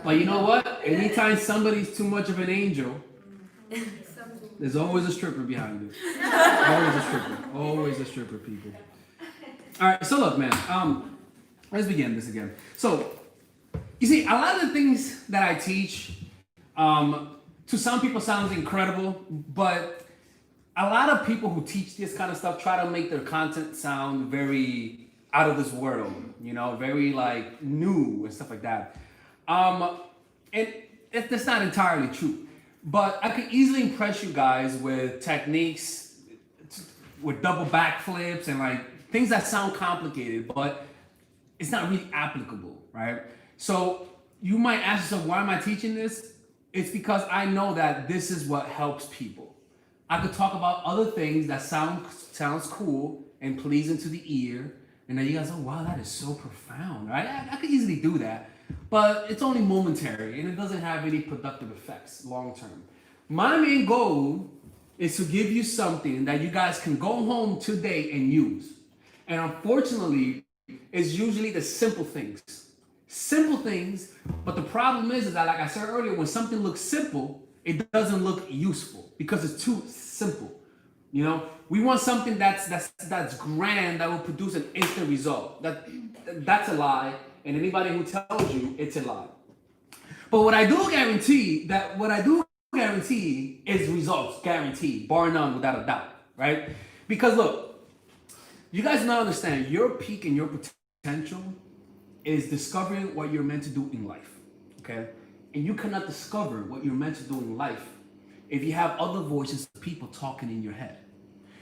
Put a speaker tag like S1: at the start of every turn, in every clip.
S1: But you know what? Anytime somebody's too much of an angel, there's always a stripper behind it. Always a stripper. Always a stripper, people. All right, so look, man. Let's begin this again. So, you see, a lot of the things that I teach, to some people sounds incredible, but a lot of people who teach this kind of stuff try to make their content sound very out of this world, very like new and stuff like that. And that's not entirely true. But I could easily impress you guys with techniques, with double backflips and like things that sound complicated, but it's not really applicable, right? So you might ask yourself, why am I teaching this? It's because I know that this is what helps people. I could talk about other things that sounds cool and pleasing to the ear, and then you guys, oh wow, that is so profound, right? I could easily do that, but it's only momentary and it doesn't have any productive effects long term. My main goal is to give you something that you guys can go home today and use. And unfortunately, it's usually the simple things. Simple things, but the problem is that, like I said earlier, when something looks simple, it doesn't look useful because it's too simple. We want something that's grand, that will produce an instant result. That's a lie, and anybody who tells you it's a lie. But what I do guarantee is results, guaranteed, bar none, without a doubt, right? Because look, you guys now understand your peak and your potential is discovering what you're meant to do in life, okay? And you cannot discover what you're meant to do in life if you have other voices of people talking in your head.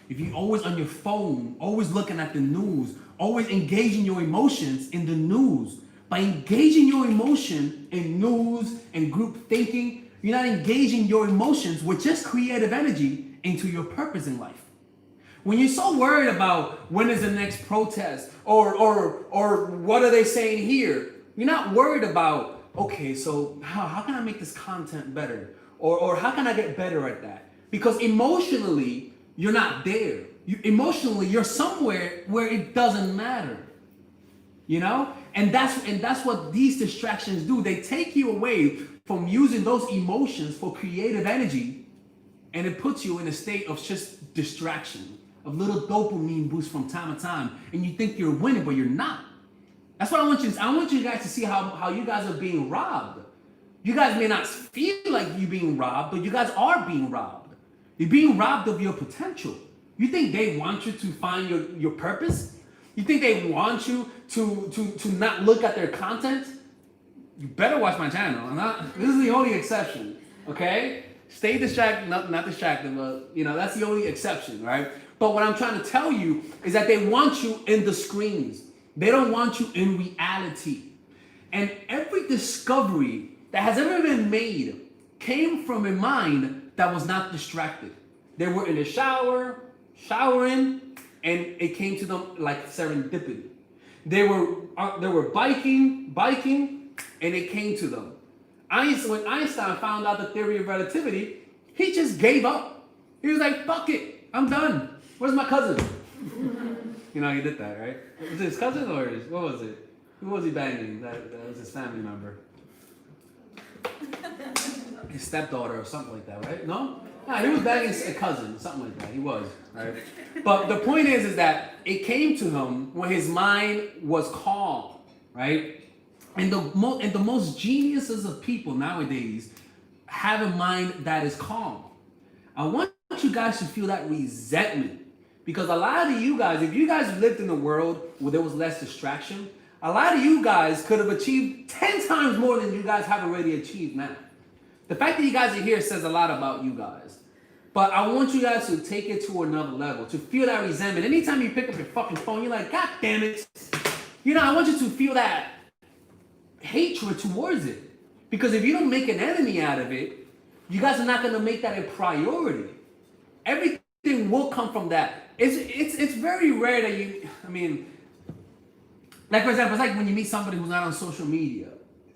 S1: If you're always on your phone, always looking at the news, always engaging your emotions in the news. By engaging your emotion in news and group thinking, you're not engaging your emotions with just creative energy into your purpose in life. When you're so worried about when is the next protest or what are they saying here, you're not worried about, okay, so how can I make this content better? Or how can I get better at that? Because emotionally, you're not there. Emotionally, you're somewhere where it doesn't matter. And that's what these distractions do. They take you away from using those emotions for creative energy, and it puts you in a state of just distraction, of little dopamine boosts from time to time, and you think you're winning, but you're not. That's what I want you guys to see how you guys are being robbed. You guys may not feel like you're being robbed, but you guys are being robbed. You're being robbed of your potential. You think they want you to find your purpose? You think they want you to not look at their content? You better watch my channel. This is the only exception, okay? Stay distracted, not distracted, but that's the only exception, right? But what I'm trying to tell you is that they want you in the screens. They don't want you in reality. And every discovery that has ever been made came from a mind that was not distracted. They were in the shower, showering, and it came to them like serendipity. They were biking, and it came to them. When Einstein found out the theory of relativity, he just gave up. He was like, fuck it, I'm done. Where's my cousin? He did that, right? Was it his cousin or what was it? Who was he banging? That was his family member. His stepdaughter or something like that, right? No, he was banging a cousin, something like that. He was, right? But the point is that it came to him when his mind was calm, right? And the most geniuses of people nowadays have a mind that is calm. I want you guys to feel that resentment, because a lot of you guys, if you guys lived in a world where there was less distraction, a lot of you guys could have achieved 10 times more than you guys have already achieved now. The fact that you guys are here says a lot about you guys. But I want you guys to take it to another level, to feel that resentment. Anytime you pick up your fucking phone, you're like, God damn it. I want you to feel that hatred towards it. Because if you don't make an enemy out of it, you guys are not going to make that a priority. Everything will come from that. It's very rare that like for example, it's like when you meet somebody who's not on social media,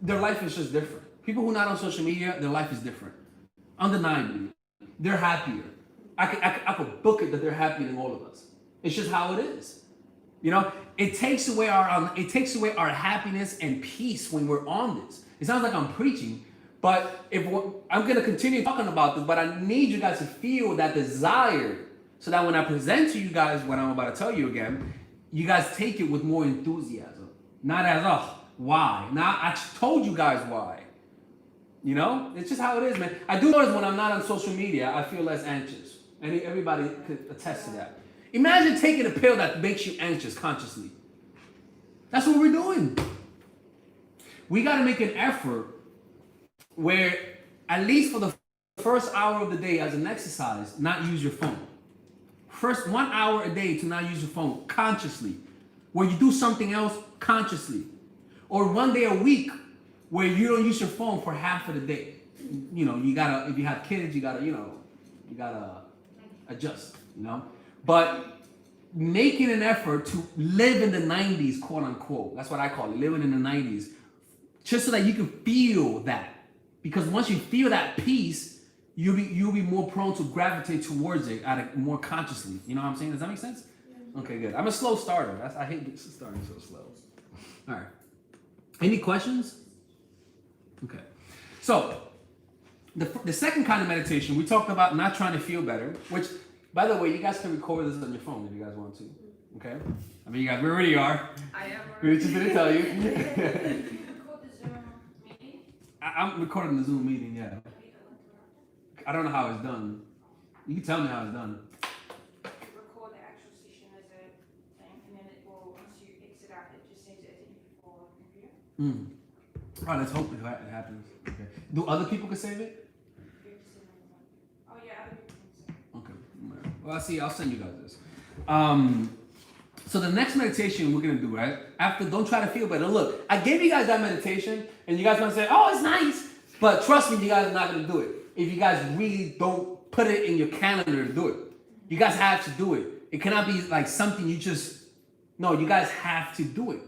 S1: their life is just different. People who are not on social media, their life is different. Undeniably. They're happier. I could book it that they're happier than all of us. It's just how it is. It takes away our happiness and peace when we're on this. It sounds like I'm preaching, but I'm gonna continue talking about this, but I need you guys to feel that desire so that when I present to you guys what I'm about to tell you again, you guys take it with more enthusiasm. Not as, oh, why? Now I told you guys why. You know? It's just how it is, man. I do notice when I'm not on social media, I feel less anxious. And everybody could attest to that. Imagine taking a pill that makes you anxious consciously. That's what we're doing. We got to make an effort where, at least for the first hour of the day as an exercise, not use your phone. First 1 hour a day to not use your phone consciously. Where you do something else consciously. Or 1 day a week where you don't use your phone for half of the day. You know, you gotta, if you have kids, you gotta adjust, you know? But making an effort to live in the 90s, quote unquote. That's what I call it, living in the 90s. Just so that you can feel that. Because once you feel that peace, you'll be more prone to gravitate towards it more consciously. You know what I'm saying? Does that make sense? Okay, good. I'm a slow starter. I hate starting so slow. All right. Any questions? Okay. So, the second kind of meditation, we talked about not trying to feel better, which, by the way, you guys can record this on your phone if you guys want to. Okay? I mean, you guys already are.
S2: I am.
S1: We just didn't tell you.
S2: You record the Zoom meeting?
S1: I'm recording the Zoom meeting, yeah. I don't know how it's done. You can tell me how it's done.
S2: Record the actual session as a thing, and then it will, once you exit out, it just saves it as an MP4 computer.
S1: All right, let's hope it happens. Okay. Do other people can save it?
S2: Oh yeah, other people can save it.
S1: Okay. Well, I'll send you guys this. So the next meditation we're gonna do, right? After, don't try to feel better. Look, I gave you guys that meditation, and you guys want to say, "Oh, it's nice," but trust me, you guys are not gonna do it if you guys really don't put it in your calendar to do it. You guys have to do it. It cannot be like something you just. No, you guys have to do it.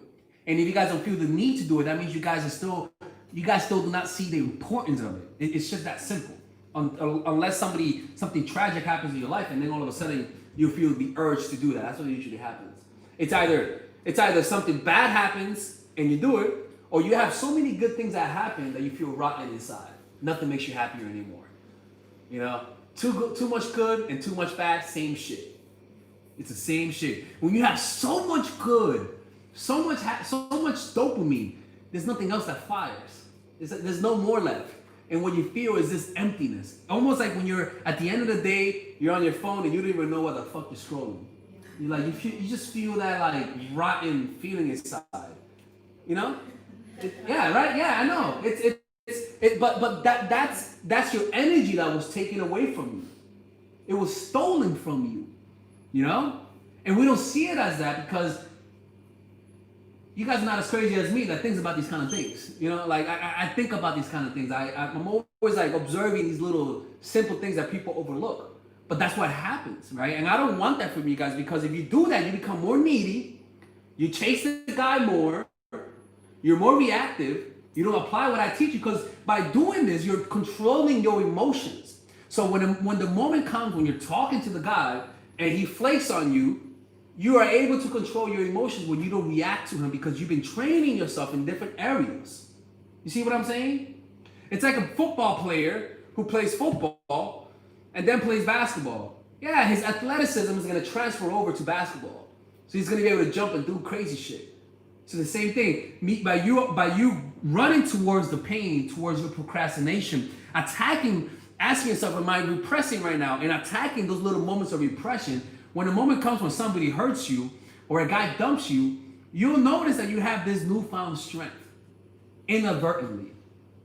S1: And if you guys don't feel the need to do it, that means you guys still do not see the importance of it. It's just that simple. Unless something tragic happens in your life, and then all of a sudden you feel the urge to do that. That's what usually happens. It's either something bad happens and you do it, or you have so many good things that happen that you feel rotten inside. Nothing makes you happier anymore. You know, too much good and too much bad, same shit. It's the same shit. When you have so much good, so much dopamine, there's nothing else that fires. There's no more left. And what you feel is this emptiness. Almost like when you're at the end of the day, you're on your phone and you don't even know what the fuck you're scrolling. You like you just feel that like rotten feeling inside. You know? Yeah, right? Yeah, I know. But that's your energy that was taken away from you. It was stolen from you. You know? And we don't see it as that because you guys are not as crazy as me that thinks about these kind of things. You know, like I think about these kind of things. I'm always like observing these little simple things that people overlook. But that's what happens, right? And I don't want that from you guys, because if you do that, you become more needy. You chase the guy more. You're more reactive. You don't apply what I teach you, because by doing this, you're controlling your emotions. So when the moment comes when you're talking to the guy and he flakes on you, you are able to control your emotions when you don't react to him, because you've been training yourself in different areas. You see what I'm saying? It's like a football player who plays football and then plays basketball. Yeah, his athleticism is going to transfer over to basketball. So he's going to be able to jump and do crazy shit. So the same thing, by you running towards the pain, towards your procrastination, attacking, asking yourself, am I repressing right now? And attacking those little moments of repression. When the moment comes when somebody hurts you or a guy dumps you, you'll notice that you have this newfound strength inadvertently.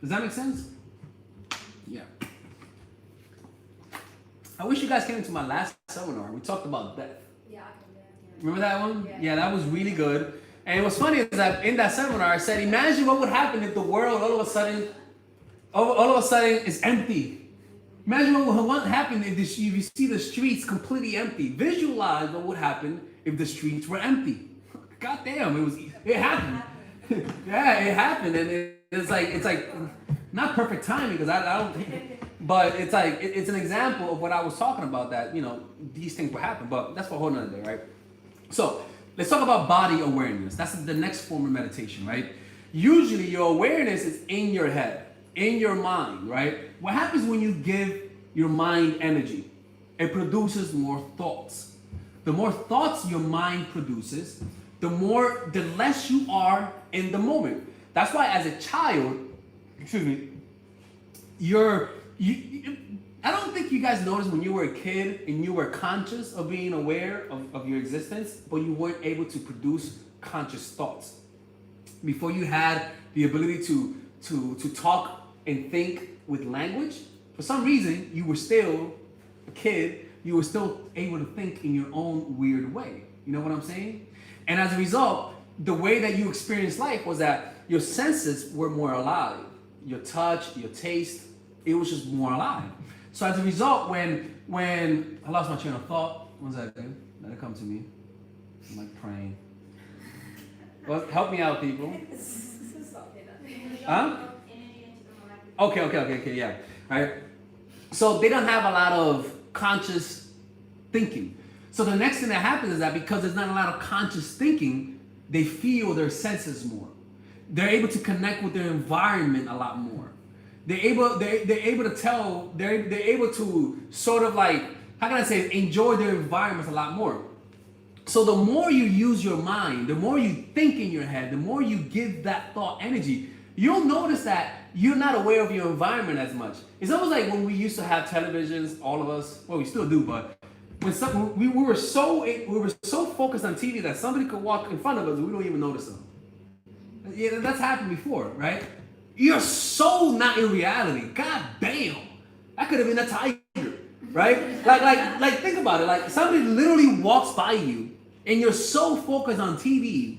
S1: Does that make sense? Yeah. I wish you guys came to my last seminar. We talked about death.
S2: Yeah, I can do that.
S1: Remember that one? Yeah, that was really good. And what's funny is that in that seminar, I said, imagine what would happen if the world all of a sudden is empty. Imagine what would happen if you see the streets completely empty. Visualize what would happen if the streets were empty. God damn, it happened. Yeah, it happened, and it's like not perfect timing, because I don't. But it's like it's an example of what I was talking about, that these things will happen. But that's for a whole nother day, right? So let's talk about body awareness. That's the next form of meditation, right? Usually your awareness is in your head, in your mind, right? What happens when you give your mind energy? It produces more thoughts. The more thoughts your mind produces, the less you are in the moment. That's why as a child, excuse me, I don't think you guys noticed when you were a kid and you were conscious of being aware of your existence, but you weren't able to produce conscious thoughts. Before you had the ability to talk and think with language, for some reason you were still a kid, you were still able to think in your own weird way. You know what I'm saying? And as a result, the way that you experienced life was that your senses were more alive. Your touch, your taste, it was just more alive. So as a result, when I lost my train of thought, one second, let it come to me. I'm like praying. Well, help me out, people. Huh? Okay, yeah. Right? So they don't have a lot of conscious thinking. So the next thing that happens is that because there's not a lot of conscious thinking, they feel their senses more. They're able to connect with their environment a lot more. They're able to sort of like, how can I say, enjoy their environments a lot more. So the more you use your mind, the more you think in your head, the more you give that thought energy, you'll notice that you're not aware of your environment as much. It's almost like when we used to have televisions, all of us, well, we still do, but when we were so focused on TV that somebody could walk in front of us and we don't even notice them. Yeah, that's happened before, right? You're so not in reality. God damn, that could have been a tiger, right? Like think about it. Like somebody literally walks by you, and you're so focused on TV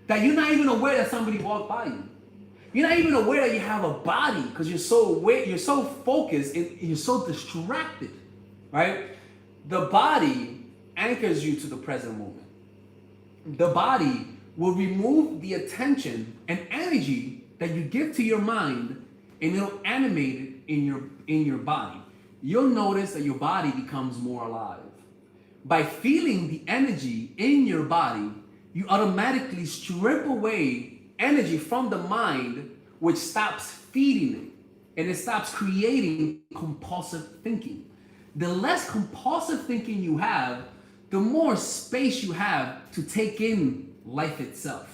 S1: that you're not even aware that somebody walked by you. You're not even aware that you have a body because you're so aware, you're so focused, and you're so distracted, right? The body anchors you to the present moment. The body will remove the attention and energy that you give to your mind, and it'll animate it in your body. You'll notice that your body becomes more alive. By feeling the energy in your body, you automatically strip away energy from the mind, which stops feeding it, and it stops creating compulsive thinking. The less compulsive thinking you have, the more space you have to take in life itself.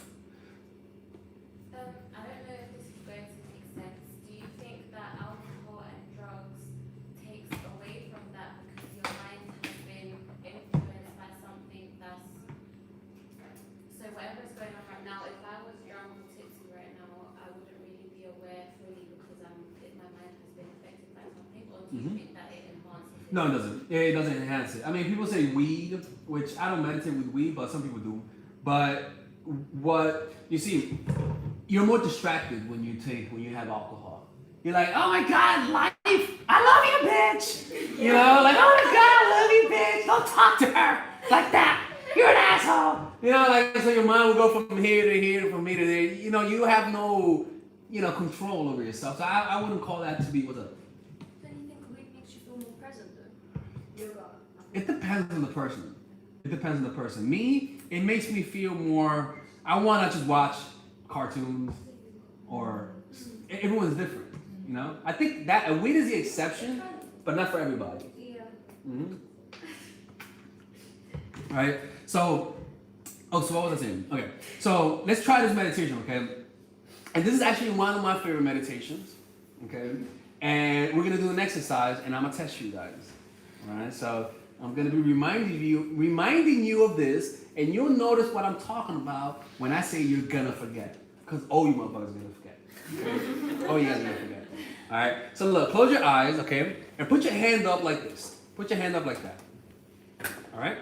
S3: I don't know if this is going to make sense. Do you think that alcohol and drugs takes away from that because your mind has been influenced by something that's... So whatever is going on right now, if I was drunk or tipsy right now, I wouldn't really be aware fully because my mind has been affected by something. Or do you think that it enhances it?
S1: No, it doesn't. It doesn't enhance it. I mean, people say weed, which I don't meditate with weed, but some people do. But what you see, you're more distracted when you have alcohol. You're like, oh my God, life, I love you, bitch. You know, like, oh my God, I love you, bitch. Don't talk to her like that. You're an asshole. You know, like, so your mind will go from here to here, from here to there. You know, you have no, control over yourself. So I wouldn't call that to be what's up.
S4: Don't you think weed makes you feel more present though? Yoga.
S1: It depends on the person. Me, it makes me feel more, I want to just watch cartoons or everyone's different, I think that weed is the exception, but not for everybody.
S4: Yeah.
S1: Mm-hmm. All right. So what was I saying? Okay. So let's try this meditation, okay? And this is actually one of my favorite meditations, okay? And we're going to do an exercise, and I'm going to test you guys. All right? So I'm going to be reminding you of this, and you'll notice what I'm talking about when I say you're going to forget. Because all you motherfuckers are going to forget. Okay? All you guys are going to forget. All right? So look, close your eyes, okay? And put your hand up like this. Put your hand up like that. All right?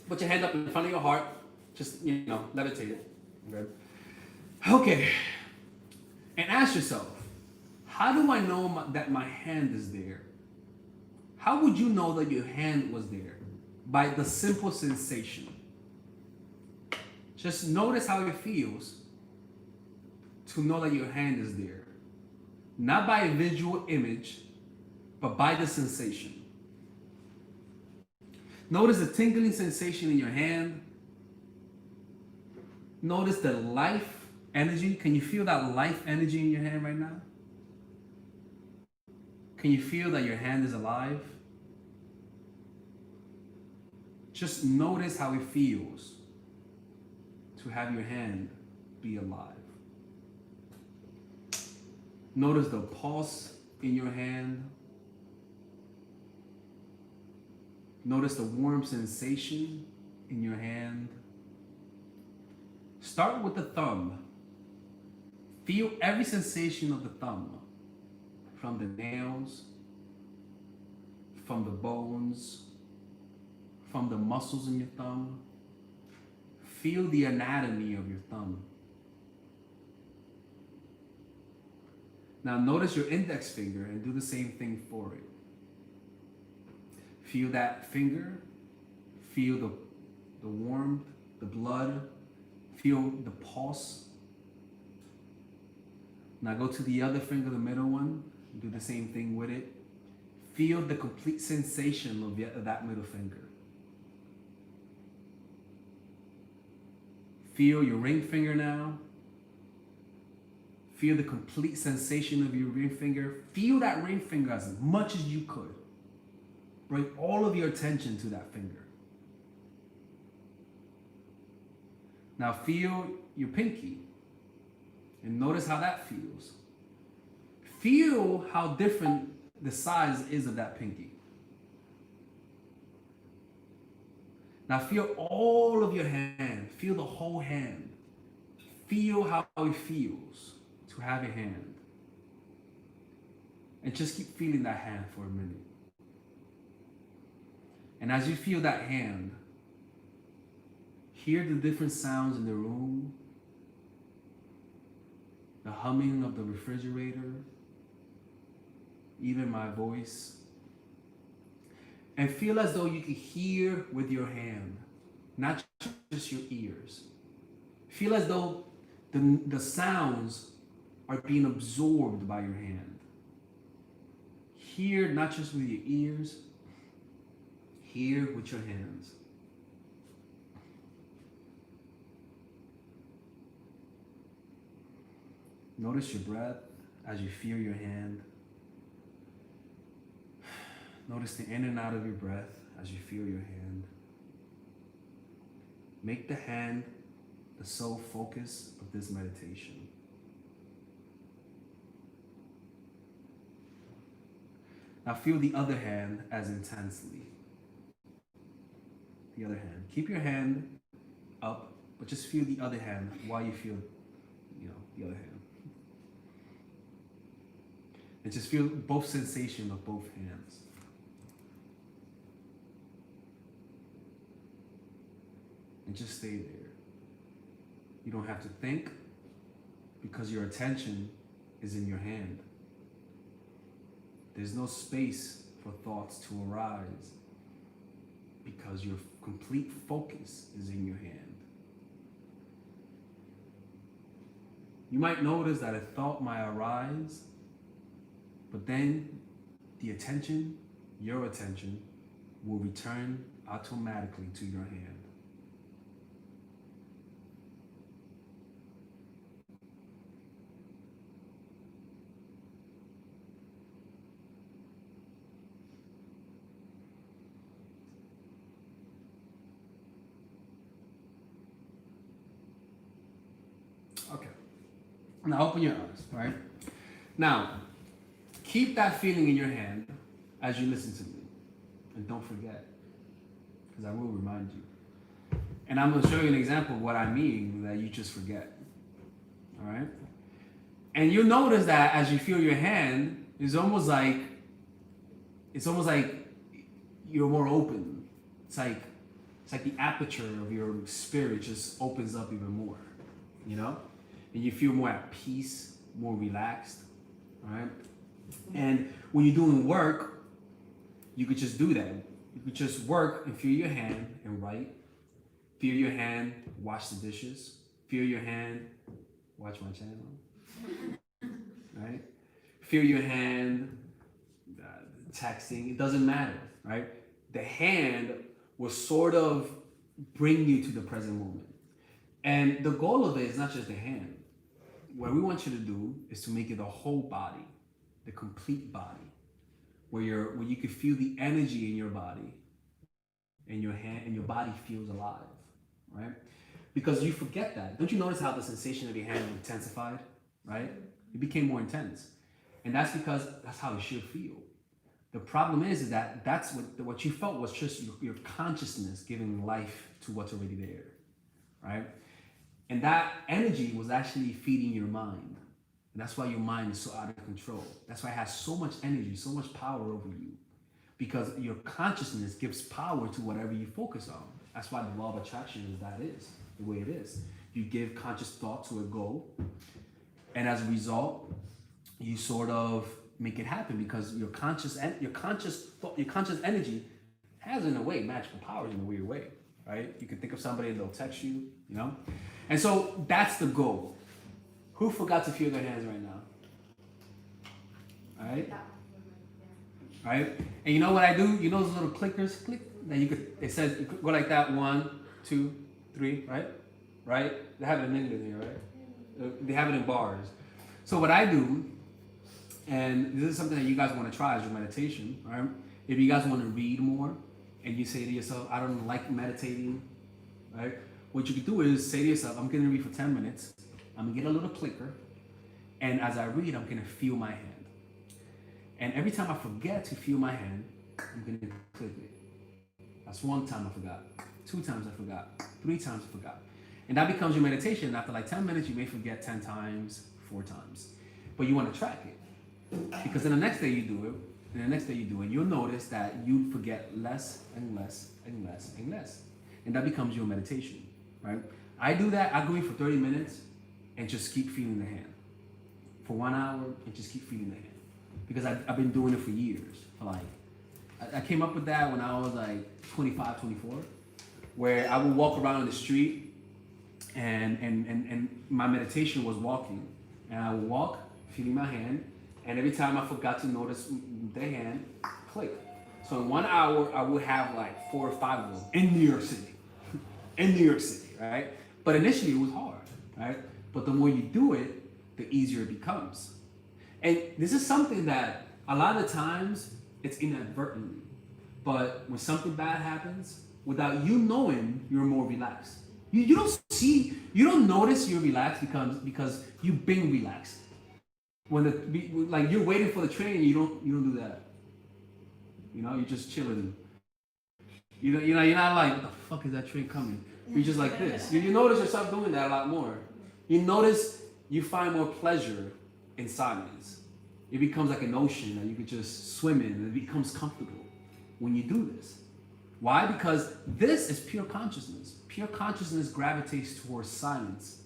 S1: Put your hand up in front of your heart. Just, levitate it. Okay? Okay. And ask yourself, how do I know that my hand is there? How would you know that your hand was there? By the simple sensation. Just notice how it feels to know that your hand is there. Not by a visual image, but by the sensation. Notice the tingling sensation in your hand. Notice the life energy? Can you feel that life energy in your hand right now? Can you feel that your hand is alive? Just notice how it feels to have your hand be alive. Notice the pulse in your hand. Notice the warm sensation in your hand. Start with the thumb. Feel every sensation of the thumb, from the nails, from the bones, from the muscles in your thumb. Feel the anatomy of your thumb. Now notice your index finger and do the same thing for it. Feel that finger. Feel the warmth, the blood. Feel the pulse. Now go to the other finger, the middle one. Do the same thing with it. Feel the complete sensation of that middle finger. Feel your ring finger now. Feel the complete sensation of your ring finger. Feel that ring finger as much as you could. Bring all of your attention to that finger. Now feel your pinky and notice how that feels. Feel how different the size is of that pinky. Now feel all of your hand. Feel the whole hand. Feel how it feels to have a hand. And just keep feeling that hand for a minute. And as you feel that hand, hear the different sounds in the room. The humming of the refrigerator, even my voice. And feel as though you can hear with your hand, not just your ears. Feel as though the sounds are being absorbed by your hand. Hear not just with your ears, hear with your hands. Notice your breath as you feel your hand. Notice the in and out of your breath as you feel your hand. Make the hand the sole focus of this meditation. Now feel the other hand as intensely. The other hand. Keep your hand up, but just feel the other hand while you feel, the other hand. And just feel both sensation of both hands. And just stay there. You don't have to think because your attention is in your hand. There's no space for thoughts to arise because your complete focus is in your hand. You might notice that a thought might arise, but then the attention, your attention, will return automatically to your hand. Okay. Now open your eyes, right? Now, keep that feeling in your hand as you listen to me. And don't forget, because I will remind you. And I'm going to show you an example of what I mean that you just forget. All right? And you'll notice that as you feel your hand, it's almost like you're more open. It's like the aperture of your spirit just opens up even more, And you feel more at peace, more relaxed, all right? And when you're doing work, you could just do that. You could just work and feel your hand and write. Feel your hand, wash the dishes. Feel your hand, watch my channel, right? Feel your hand, texting. It doesn't matter, right? The hand will sort of bring you to the present moment. And the goal of it is not just the hand. what we want you to do is to make it the whole body, the complete body, where you can feel the energy in your body, in your hand, and your body feels alive, right? Because you forget that. Don't you notice how the sensation of your hand intensified, right? It became more intense. And that's because that's how it should feel. The problem is that that's what you felt was just your consciousness giving life to what's already there, right? And that energy was actually feeding your mind. And that's why your mind is so out of control. That's why it has so much energy, so much power over you. Because your consciousness gives power to whatever you focus on. That's why the law of attraction is the way it is. You give conscious thought to a goal, and as a result, you sort of make it happen because your conscious energy has, in a way, magical powers in a weird way, right? You can think of somebody and they'll text you, you know? And so that's the goal. Who forgot to feel their hands right now? All right? Right? And you know what I do? You know those little clickers? Click. That it says, you could go like that, 1, 2, 3, right? Right? They have it in English here, right? They have it in bars. So what I do, and this is something that you guys want to try as your meditation, right? If you guys want to read more, and you say to yourself, I don't like meditating, right? What you can do is say to yourself, I'm going to read for 10 minutes. I'm going to get a little clicker. And as I read, I'm going to feel my hand. And every time I forget to feel my hand, I'm going to click it. That's 1 time I forgot. 2 times I forgot. 3 times I forgot. And that becomes your meditation. And after like 10 minutes, you may forget 10 times, 4 times. But you want to track it. Because then the next day you do it, and the next day you do it, you'll notice that you forget less and less and less and less. And that becomes your meditation, right? I do that. I go in for 30 minutes and just keep feeling the hand. For 1 hour and just keep feeling the hand. Because I've been doing it for years. I came up with that when I was like 25, 24, where I would walk around the street and my meditation was walking. And I would walk, feeling my hand, and every time I forgot to notice the hand, click. So in 1 hour, I would have like 4 or 5 of them in New York City. In New York City, right? But initially it was hard, right? But the more you do it, the easier it becomes. And this is something that a lot of times it's inadvertently. But when something bad happens, without you knowing, you're more relaxed. You don't notice you're relaxed because you've been relaxed. When you're waiting for the train, you don't do that. You know, you're just chilling. You're not like, what the fuck is that train coming? You're just like this. You notice yourself doing that a lot more. You notice you find more pleasure in silence. It becomes like an ocean that you could just swim in, and it becomes comfortable when you do this. Why? Because this is pure consciousness. Pure consciousness gravitates towards silence.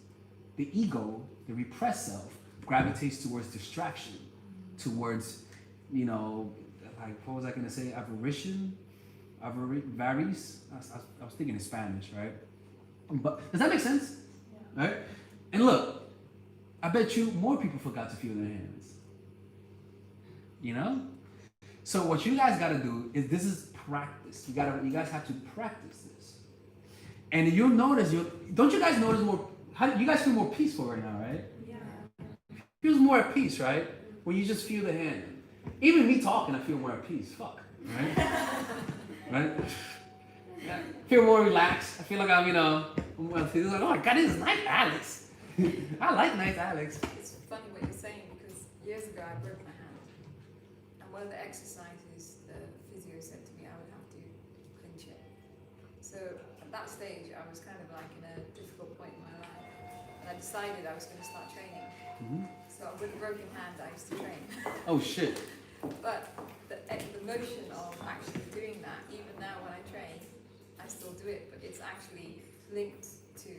S1: The ego, the repressed self, gravitates towards distraction, towards, like, what was I going to say? Avarice? I was thinking in Spanish, right? But does that make sense? Yeah. Right? And look, I bet you more people forgot to feel their hands. You know? So what you guys got to do is, this is practice. You guys have to practice this. And you'll notice, don't you guys notice more, you guys feel more peaceful right now, right? Yeah. Feels more at peace, right? When you just feel the hand. Even me talking, I feel more at peace. Fuck, right? Right? Yeah. I feel more relaxed. I feel like I'm, like, oh my God, this is nice, Alex. I like nice Alex.
S5: It's funny what you're saying, because years ago I broke my hand. And one of the exercises the physio said to me, I would have to clinch it. So at that stage, I was kind of like in a difficult point in my life. And I decided I was going to start training. Mm-hmm. So with a broken hand, I used to train.
S1: Oh, shit.
S5: But the notion of actually doing that, even now when I train, I still do it, but it's actually linked to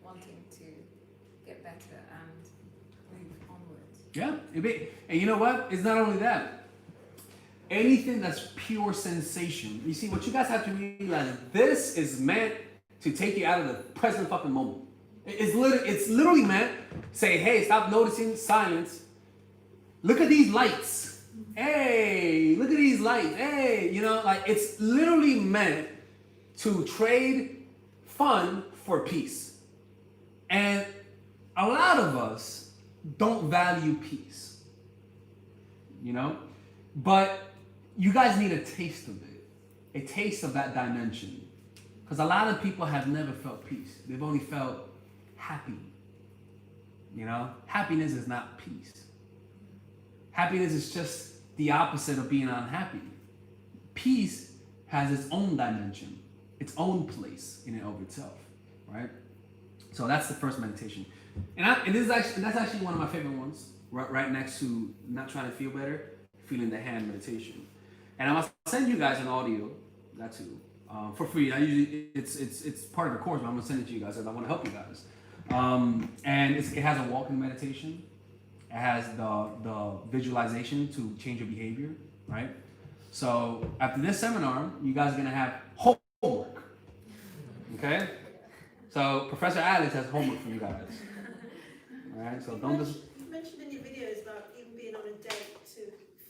S5: wanting to get better and move onwards.
S1: Yeah, and you know what? It's not only that. Anything that's pure sensation. You see, what you guys have to realize, this is meant to take you out of the present fucking moment. It's literally meant to say, hey, stop noticing silence. Look at these lights. Hey, look at these lights. Hey, it's literally meant to trade fun for peace. And a lot of us don't value peace. You know? But you guys need a taste of it, a taste of that dimension. Because a lot of people have never felt peace. They've only felt happy. You know? Happiness is not peace. Happiness is just the opposite of being unhappy. Peace has its own dimension, its own place in and of itself, right? So that's the first meditation. And that's actually one of my favorite ones, right next to not trying to feel better, feeling the hand meditation. And I'm gonna send you guys an audio, that too, for free. I usually it's part of the course, but I'm gonna send it to you guys because I want to help you guys. And it has a walking meditation. It has the visualization to change your behavior, right? So after this seminar, you guys are gonna have homework. Okay? So Professor Alex has homework for you guys. All right? So don't just.
S6: You mentioned in your videos about even being on a date to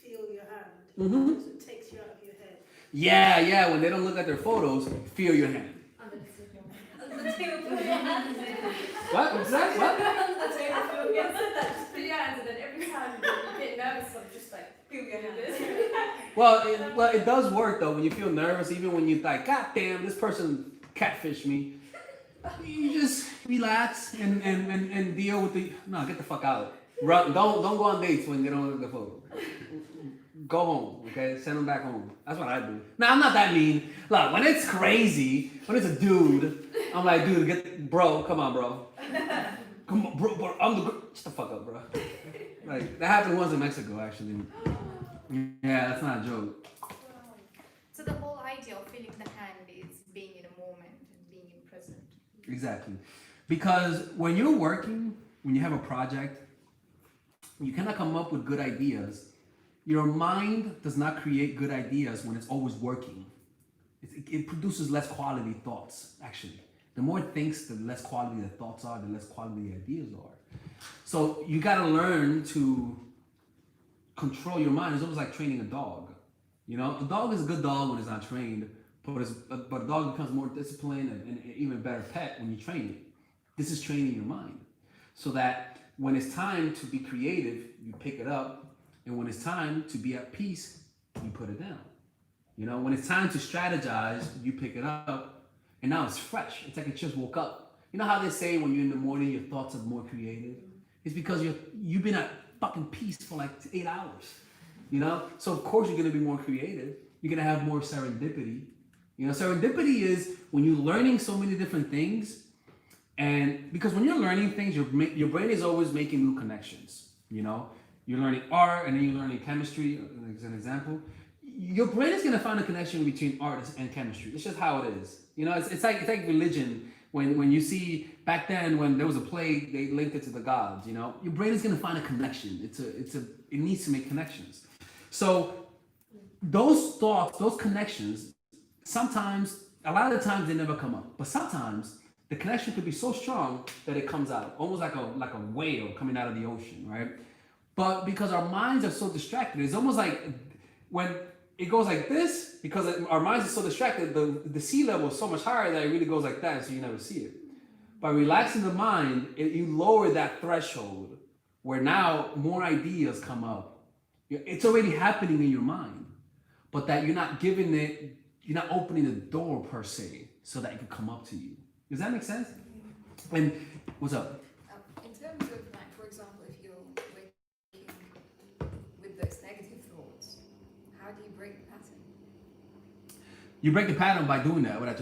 S6: feel your hand.
S1: Mm-hmm.
S6: So it takes you out of your head.
S1: Yeah. When they don't look at their photos, feel your hand.
S4: Under the table. Under the table, put your hands in.
S1: What? What's that? What?
S4: Under the table, put your hands in. Just put your hands in, and every time you get nervous, I'm just like, feel your hands.
S1: Well, it does work though when you feel nervous, even when you're like, God damn, this person catfished me. You just relax and deal with the. No, get the fuck out. Run. Don't go on dates when they don't look at the photo. Go home, okay? Send them back home. That's what I do. Now I'm not that mean. Look, when it's crazy, when it's a dude, I'm like, dude, come on, bro. Come on, bro. Shut the fuck up, bro. Like that happened once in Mexico, actually. Yeah, that's not a joke.
S7: So the whole idea of feeling the hand is being in a moment and being in present.
S1: Exactly. Because when you're working, when you have a project, you cannot come up with good ideas. Your mind does not create good ideas when it's always working. It produces less quality thoughts, actually. The more it thinks, the less quality the thoughts are, the less quality the ideas are. So you got to learn to control your mind. It's almost like training a dog. You know, a dog is a good dog when it's not trained, but a dog becomes more disciplined and an even better pet when you train it. This is training your mind so that when it's time to be creative, you pick it up, and when it's time to be at peace, you put it down. You know, when it's time to strategize, you pick it up, and now it's fresh. It's like it just woke up. You know how they say when you're in the morning, your thoughts are more creative? It's because you've been at fucking peace for like 8 hours. You know? So of course you're gonna be more creative. You're gonna have more serendipity. You know, serendipity is when you're learning so many different things, and because when you're learning things, your brain is always making new connections. You know, you're learning art, and then you're learning chemistry, as an example. Your brain is gonna find a connection between art and chemistry. It's just how it is. You know, it's like religion. When you see back then when there was a plague, they linked it to the gods. You know, your brain is gonna find a connection. It needs to make connections. So those thoughts, those connections, sometimes, a lot of the times they never come up, but sometimes the connection could be so strong that it comes out, almost like a whale coming out of the ocean, right? But because our minds are so distracted, it's almost like when it goes like this, because our minds are so distracted, the sea level is so much higher that it really goes like that, so you never see it. By relaxing the mind, you lower that threshold where now more ideas come up. It's already happening in your mind, but that you're not opening the door per se, so that it can come up to you. Does that make sense? And what's up?
S5: In terms of, like, for example, if you're waking with those negative thoughts, how do you break the pattern?
S1: You break the pattern by doing that, what I just